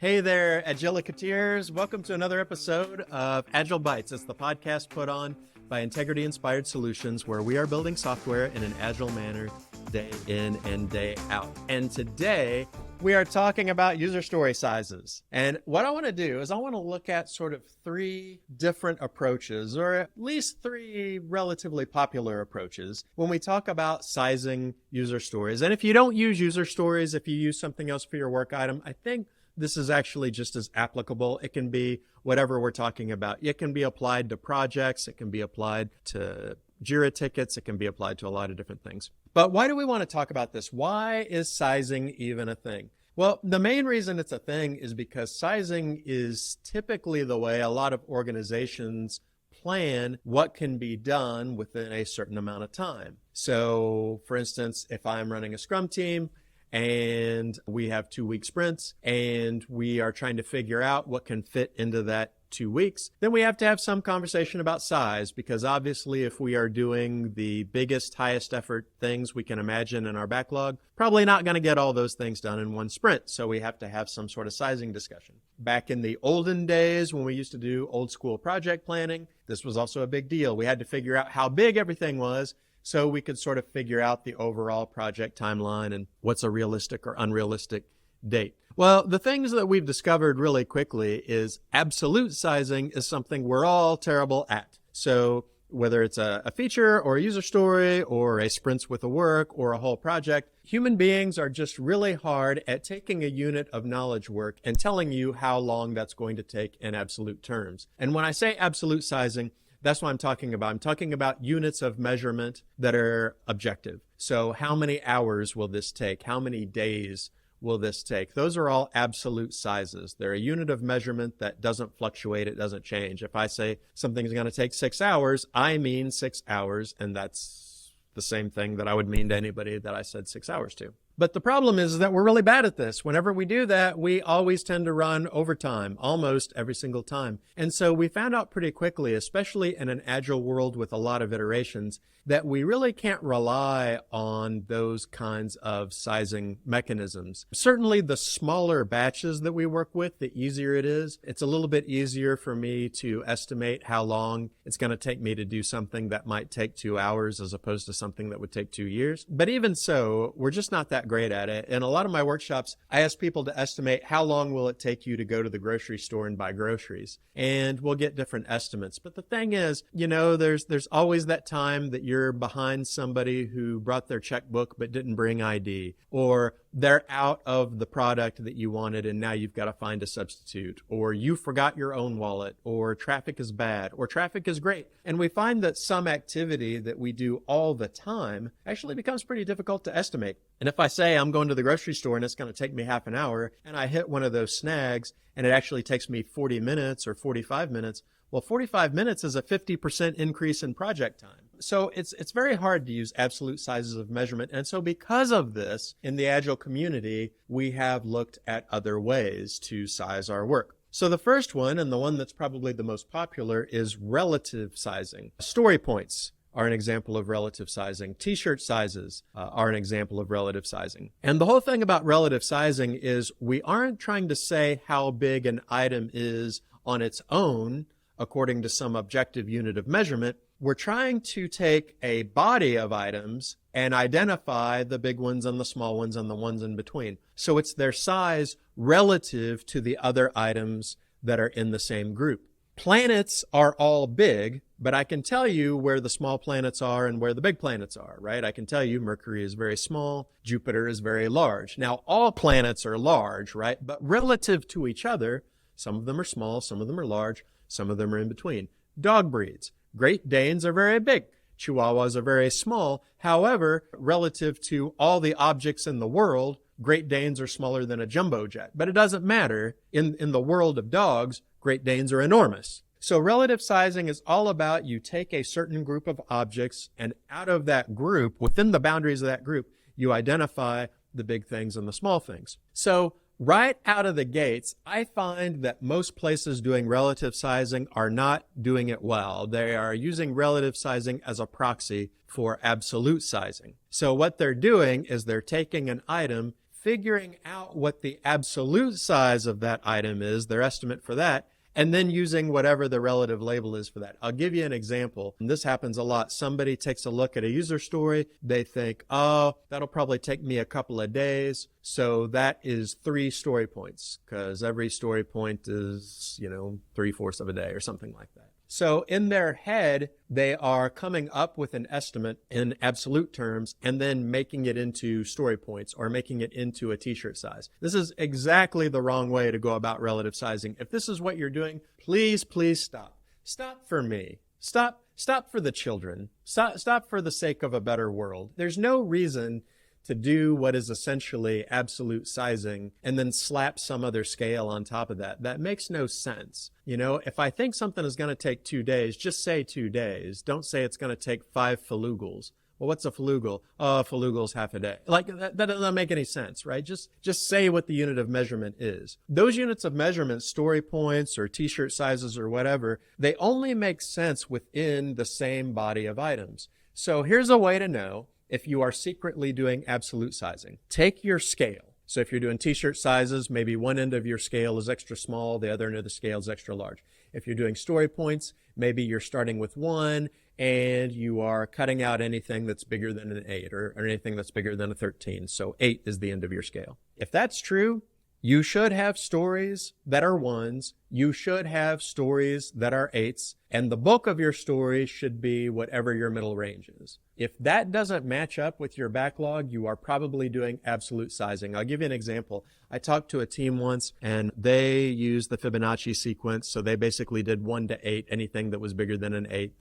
Hey there, Agilicateers. Welcome to another episode of Agile Bytes. It's the podcast put on by Integrity Inspired Solutions, where we are building software in an agile manner day in and day out. And today we are talking about user story sizes. And what I want to do is I want to look at sort of three different approaches, or at least three relatively popular approaches when we talk about sizing user stories. And if you don't use user stories, if you use something else for your work item, I think this is actually just as applicable. It can be whatever we're talking about. It can be applied to projects. It can be applied to Jira tickets. It can be applied to a lot of different things. But why do we want to talk about this? Why is sizing even a thing? Well, the main reason it's a thing is because sizing is typically the way a lot of organizations plan what can be done within a certain amount of time. So, for instance, if I'm running a Scrum team, and we have 2-week sprints, and we are trying to figure out what can fit into that 2 weeks, then we have to have some conversation about size, because obviously if we are doing the biggest, highest effort things we can imagine in our backlog, probably not going to get all those things done in one sprint. So we have to have some sort of sizing discussion. Back in the olden days when we used to do old school project planning, this was also a big deal. We had to figure out how big everything was, so we could sort of figure out the overall project timeline and what's a realistic or unrealistic date. Well, the things that we've discovered really quickly is absolute sizing is something we're all terrible at. So whether it's a feature or a user story or a sprints with a work or a whole project, human beings are just really hard at taking a unit of knowledge work and telling you how long that's going to take in absolute terms. And when I say absolute sizing, that's what I'm talking about. I'm talking about units of measurement that are objective. So how many hours will this take? How many days will this take? Those are all absolute sizes. They're a unit of measurement that doesn't fluctuate. It doesn't change. If I say something's going to take 6 hours, I mean 6 hours, and that's the same thing that I would mean to anybody that I said 6 hours to. But the problem is that we're really bad at this. Whenever we do that, we always tend to run overtime, almost every single time. And so we found out pretty quickly, especially in an agile world with a lot of iterations, that we really can't rely on those kinds of sizing mechanisms. Certainly the smaller batches that we work with, the easier it is. It's a little bit easier for me to estimate how long it's going to take me to do something that might take 2 hours as opposed to something that would take 2 years. But even so, we're just not that great at it. In a lot of my workshops, I ask people to estimate how long will it take you to go to the grocery store and buy groceries. And we'll get different estimates. But the thing is, there's always that time that you're behind somebody who brought their checkbook but didn't bring ID, or they're out of the product that you wanted and now you've got to find a substitute, or you forgot your own wallet, or traffic is bad, or traffic is great. And we find that some activity that we do all the time actually becomes pretty difficult to estimate. And if I say I'm going to the grocery store and it's going to take me half an hour, and I hit one of those snags and it actually takes me 40 minutes or 45 minutes, well, 45 minutes is a 50% increase in project time. So it's very hard to use absolute sizes of measurement. And so because of this, in the Agile community, we have looked at other ways to size our work. So the first one, and the one that's probably the most popular, is relative sizing. Story points are an example of relative sizing. T-shirt sizes are an example of relative sizing. And the whole thing about relative sizing is we aren't trying to say how big an item is on its own according to some objective unit of measurement. We're trying to take a body of items and identify the big ones and the small ones and the ones in between. So it's their size relative to the other items that are in the same group. Planets are all big, but I can tell you where the small planets are and where the big planets are, right? I can tell you Mercury is very small, Jupiter is very large. Now, all planets are large, right? But relative to each other, some of them are small, some of them are large, some of them are in between. Dog breeds. Great Danes are very big. Chihuahuas are very small. However, relative to all the objects in the world, Great Danes are smaller than a jumbo jet. But it doesn't matter. In the world of dogs, Great Danes are enormous. So relative sizing is all about you take a certain group of objects, and out of that group, within the boundaries of that group, you identify the big things and the small things. So right out of the gates, I find that most places doing relative sizing are not doing it well. They are using relative sizing as a proxy for absolute sizing. So what they're doing is they're taking an item, figuring out what the absolute size of that item is, their estimate for that, and then using whatever the relative label is for that. I'll give you an example. And this happens a lot. Somebody takes a look at a user story. They think, oh, that'll probably take me a couple of days. So that is 3 story points, because every story point is, 3/4 of a day or something like that. So in their head, they are coming up with an estimate in absolute terms and then making it into story points or making it into a t-shirt size. This is exactly the wrong way to go about relative sizing. If this is what you're doing, please stop. Stop for me. Stop for the children. Stop for the sake of a better world. There's no reason to do what is essentially absolute sizing and then slap some other scale on top of that. That makes no sense. If I think something is going to take 2 days, just say 2 days. Don't say it's going to take 5 falugals. Well, what's a falugal? Oh, a falugal's half a day. Like that doesn't make any sense, right? Just say what the unit of measurement is. Those units of measurement, story points or t-shirt sizes or whatever, they only make sense within the same body of items. So here's a way to know if you are secretly doing absolute sizing. Take your scale. So if you're doing t-shirt sizes, maybe one end of your scale is extra small, the other end of the scale is extra large. If you're doing story points, maybe you're starting with 1 and you are cutting out anything that's bigger than an 8 or anything that's bigger than a 13. So 8 is the end of your scale. If that's true, you should have stories that are 1s. You should have stories that are 8s. And the bulk of your story should be whatever your middle range is. If that doesn't match up with your backlog, you are probably doing absolute sizing. I'll give you an example. I talked to a team once, and they used the Fibonacci sequence. So they basically did 1 to 8. Anything that was bigger than an 8,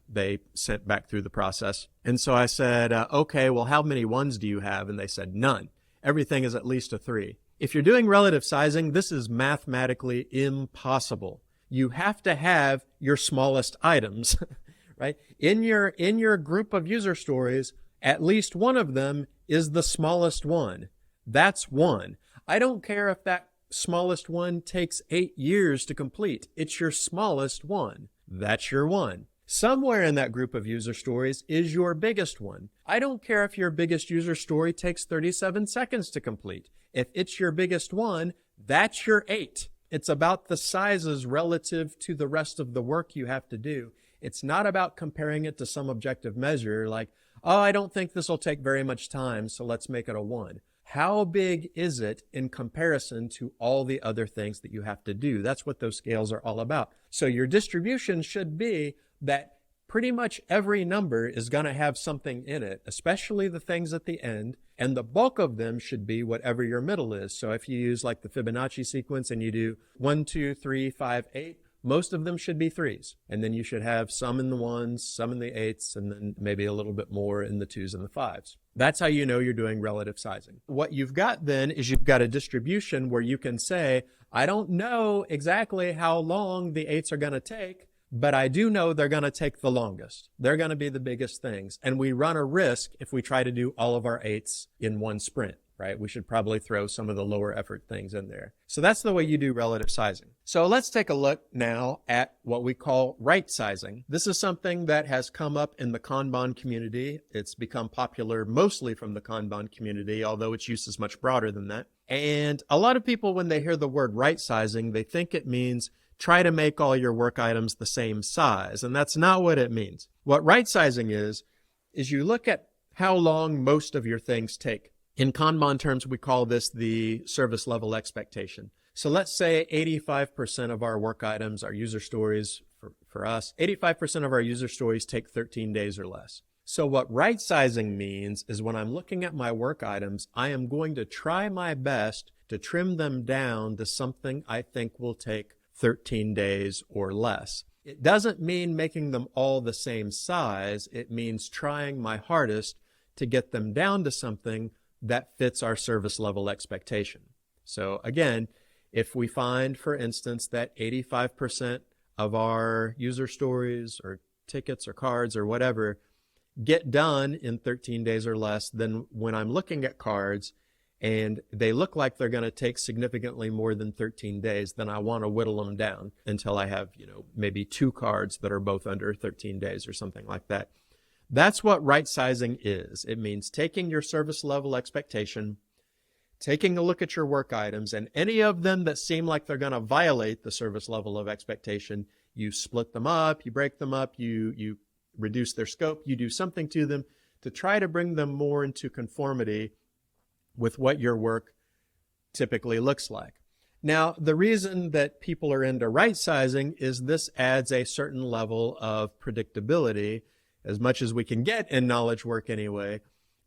they sent back through the process. And so I said, okay, well, how many 1s do you have? And they said, none. Everything is at least a 3. If you're doing relative sizing, this is mathematically impossible. You have to have your smallest items, right? In your group of user stories, at least one of them is the smallest one. That's 1. I don't care if that smallest one takes 8 years to complete. It's your smallest one. That's your 1. Somewhere in that group of user stories is your biggest one. I don't care if your biggest user story takes 37 seconds to complete. If it's your biggest one, that's your 8. It's about the sizes relative to the rest of the work you have to do. It's not about comparing it to some objective measure like, oh, I don't think this will take very much time, so let's make it a 1. How big is it in comparison to all the other things that you have to do? That's what those scales are all about. So your distribution should be that pretty much every number is going to have something in it, especially the things at the end, and the bulk of them should be whatever your middle is. So if you use like the Fibonacci sequence and you do 1, 2, 3, 5, 8, most of them should be 3s. And then you should have some in the 1s, some in the 8s, and then maybe a little bit more in the 2s and the 5s. That's how you know you're doing relative sizing. What you've got then is you've got a distribution where you can say, I don't know exactly how long the 8s are going to take, but I do know they're going to take the longest. They're going to be the biggest things. And we run a risk if we try to do all of our 8s in one sprint, right? We should probably throw some of the lower effort things in there. So that's the way you do relative sizing. So let's take a look now at what we call right sizing. This is something that has come up in the Kanban community. It's become popular mostly from the Kanban community, although its use is much broader than that. And a lot of people, when they hear the word right sizing, they think it means try to make all your work items the same size. And that's not what it means. What right sizing is you look at how long most of your things take. In Kanban terms, we call this the service level expectation. So let's say 85% of our work items, our user stories for us, 85% of our user stories take 13 days or less. So what right sizing means is when I'm looking at my work items, I am going to try my best to trim them down to something I think will take 13 days or less. It doesn't mean making them all the same size. It means trying my hardest to get them down to something that fits our service level expectation. So again, if we find, for instance, that 85% of our user stories or tickets or cards or whatever get done in 13 days or less, then when I'm looking at cards and they look like they're going to take significantly more than 13 days, then I want to whittle them down until I have, maybe 2 cards that are both under 13 days or something like that. That's what right sizing is. It means taking your service level expectation, taking a look at your work items, and any of them that seem like they're going to violate the service level of expectation, you split them up, you break them up, you reduce their scope, you do something to them to try to bring them more into conformity with what your work typically looks like. Now, the reason that people are into right sizing is this adds a certain level of predictability, as much as we can get in knowledge work anyway,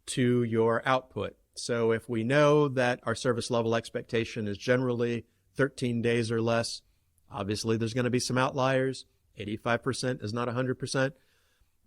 to your output. So if we know that our service level expectation is generally 13 days or less, obviously there's going to be some outliers. 85% is not 100%.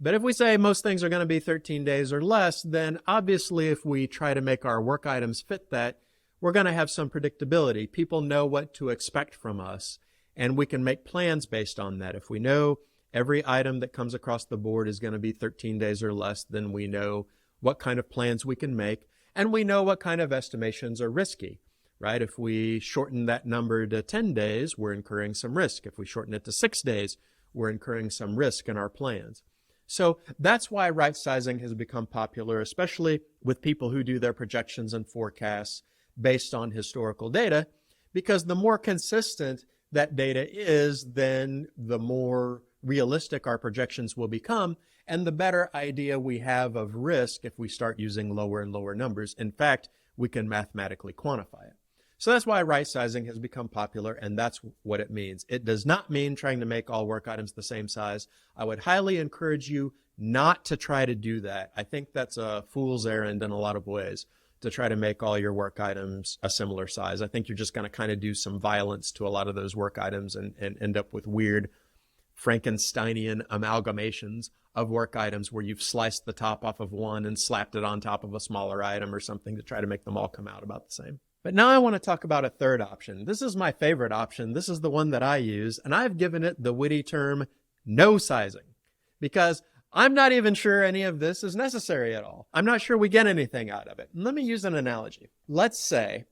But if we say most things are going to be 13 days or less, then obviously if we try to make our work items fit that, we're going to have some predictability. People know what to expect from us, and we can make plans based on that. If we know every item that comes across the board is going to be 13 days or less, then we know what kind of plans we can make, and we know what kind of estimations are risky, right? If we shorten that number to 10 days, we're incurring some risk. If we shorten it to 6 days, we're incurring some risk in our plans. So that's why right sizing has become popular, especially with people who do their projections and forecasts based on historical data, because the more consistent that data is, then the more realistic our projections will become, and the better idea we have of risk if we start using lower and lower numbers. In fact, we can mathematically quantify it. So that's why right sizing has become popular, and that's what it means. It does not mean trying to make all work items the same size. I would highly encourage you not to try to do that. I think that's a fool's errand in a lot of ways, to try to make all your work items a similar size. I think you're just going to kind of do some violence to a lot of those work items and end up with weird Frankensteinian amalgamations of work items where you've sliced the top off of one and slapped it on top of a smaller item or something to try to make them all come out about the same. But now I want to talk about a third option. This is my favorite option. This is the one that I use, and I've given it the witty term no sizing, because I'm not even sure any of this is necessary at all. I'm not sure we get anything out of it. And let me use an analogy. Let's say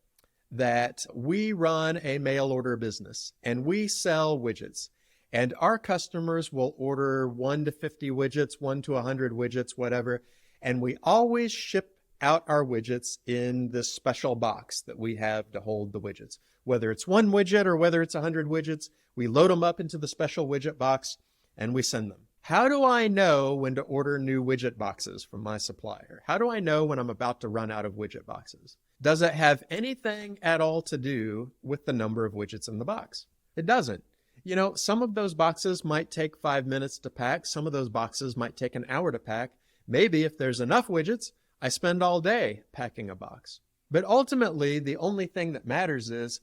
that we run a mail order business and we sell widgets, and our customers will order 1 to 50 widgets, 1 to 100 widgets, whatever, and we always ship out our widgets in this special box that we have to hold the widgets. Whether it's 1 widget or whether it's 100 widgets, we load them up into the special widget box and we send them. How do I know when to order new widget boxes from my supplier? How do I know when I'm about to run out of widget boxes? Does it have anything at all to do with the number of widgets in the box? It doesn't. You know, some of those boxes might take 5 minutes to pack. Some of those boxes might take an hour to pack. Maybe if there's enough widgets, I spend all day packing a box. But ultimately, the only thing that matters is,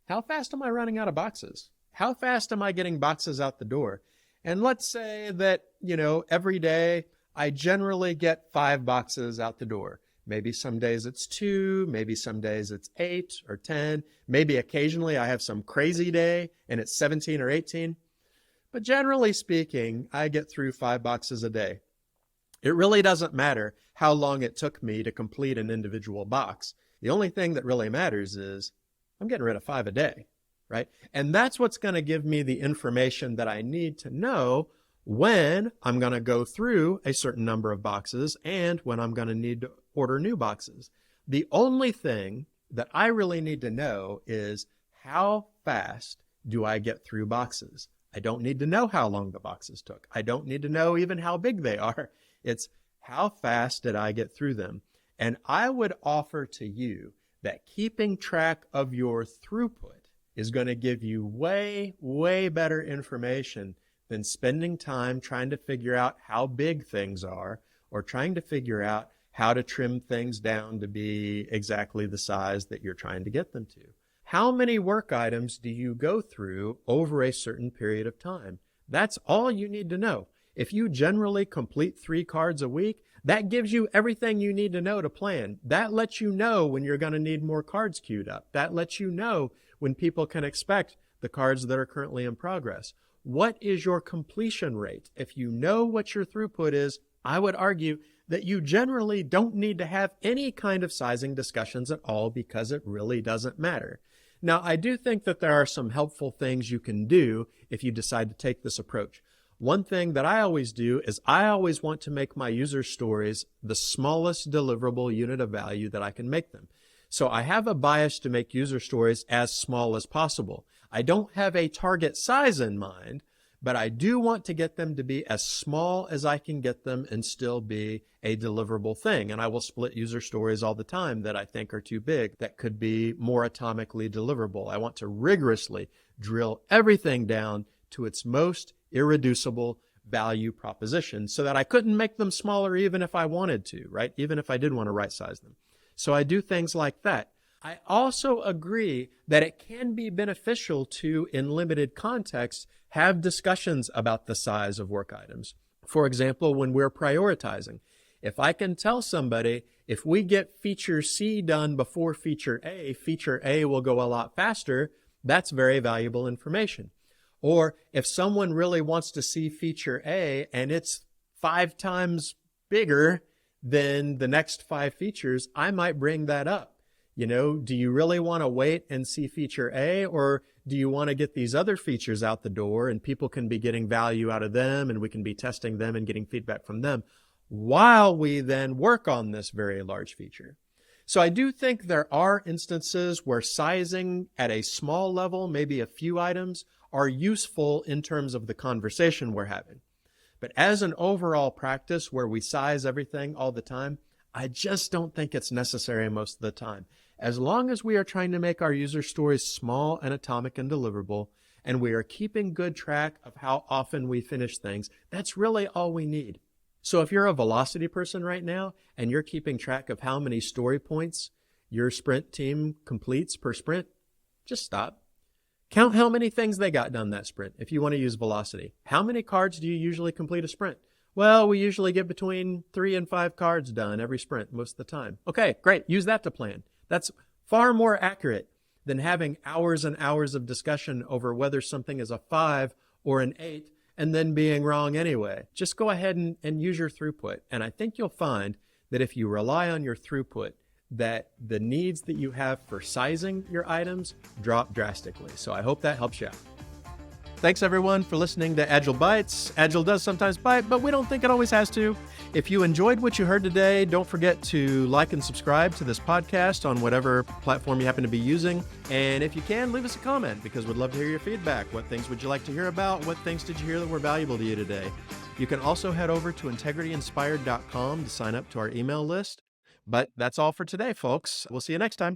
how fast am I running out of boxes? How fast am I getting boxes out the door? And let's say that, every day I generally get 5 boxes out the door. Maybe some days it's 2, maybe some days it's 8 or 10. Maybe occasionally I have some crazy day and it's 17 or 18. But generally speaking, I get through 5 boxes a day. It really doesn't matter how long it took me to complete an individual box. The only thing that really matters is I'm getting rid of 5 a day, right? And that's what's going to give me the information that I need to know when I'm going to go through a certain number of boxes and when I'm going to need to order new boxes. The only thing that I really need to know is, how fast do I get through boxes? I don't need to know how long the boxes took. I don't need to know even how big they are. It's how fast did I get through them? And I would offer to you that keeping track of your throughput is going to give you way, way better information than spending time trying to figure out how big things are or trying to figure out how to trim things down to be exactly the size that you're trying to get them to. How many work items do you go through over a certain period of time? That's all you need to know. If you generally complete 3 cards a week, that gives you everything you need to know to plan. That lets you know when you're going to need more cards queued up. That lets you know when people can expect the cards that are currently in progress. What is your completion rate? If you know what your throughput is, I would argue that you generally don't need to have any kind of sizing discussions at all, because it really doesn't matter. Now, I do think that there are some helpful things you can do if you decide to take this approach. One thing that I always do is I always want to make my user stories the smallest deliverable unit of value that I can make them. So I have a bias to make user stories as small as possible. I don't have a target size in mind, but I do want to get them to be as small as I can get them and still be a deliverable thing. And I will split user stories all the time that I think are too big, that could be more atomically deliverable. I want to rigorously drill everything down to its most irreducible value proposition so that I couldn't make them smaller even if I wanted to, right? Even if I did want to right size them. So I do things like that. I also agree that it can be beneficial to, in limited context, have discussions about the size of work items. For example, when we're prioritizing, if I can tell somebody, if we get feature C done before feature A will go a lot faster, that's very valuable information. Or if someone really wants to see feature A and it's 5 times bigger than the next 5 features, I might bring that up. You know, do you really want to wait and see feature A, or do you want to get these other features out the door and people can be getting value out of them and we can be testing them and getting feedback from them while we then work on this very large feature? So I do think there are instances where sizing at a small level, maybe a few items, are useful in terms of the conversation we're having. But as an overall practice where we size everything all the time, I just don't think it's necessary most of the time. As long as we are trying to make our user stories small and atomic and deliverable, and we are keeping good track of how often we finish things, that's really all we need. So if you're a velocity person right now, and you're keeping track of how many story points your sprint team completes per sprint, just stop. Count how many things they got done that sprint if you want to use velocity. How many cards do you usually complete a sprint? Well, we usually get between 3 and 5 cards done every sprint most of the time. Okay, great. Use that to plan. That's far more accurate than having hours and hours of discussion over whether something is a 5 or an 8 and then being wrong anyway. Just go ahead and use your throughput. And I think you'll find that if you rely on your throughput, that the needs that you have for sizing your items drop drastically. So I hope that helps you out. Thanks everyone for listening to Agile Bites. Agile does sometimes bite, but we don't think it always has to. If you enjoyed what you heard today, don't forget to like and subscribe to this podcast on whatever platform you happen to be using. And if you can, leave us a comment because we'd love to hear your feedback. What things would you like to hear about? What things did you hear that were valuable to you today? You can also head over to integrityinspired.com to sign up to our email list. But that's all for today, folks. We'll see you next time.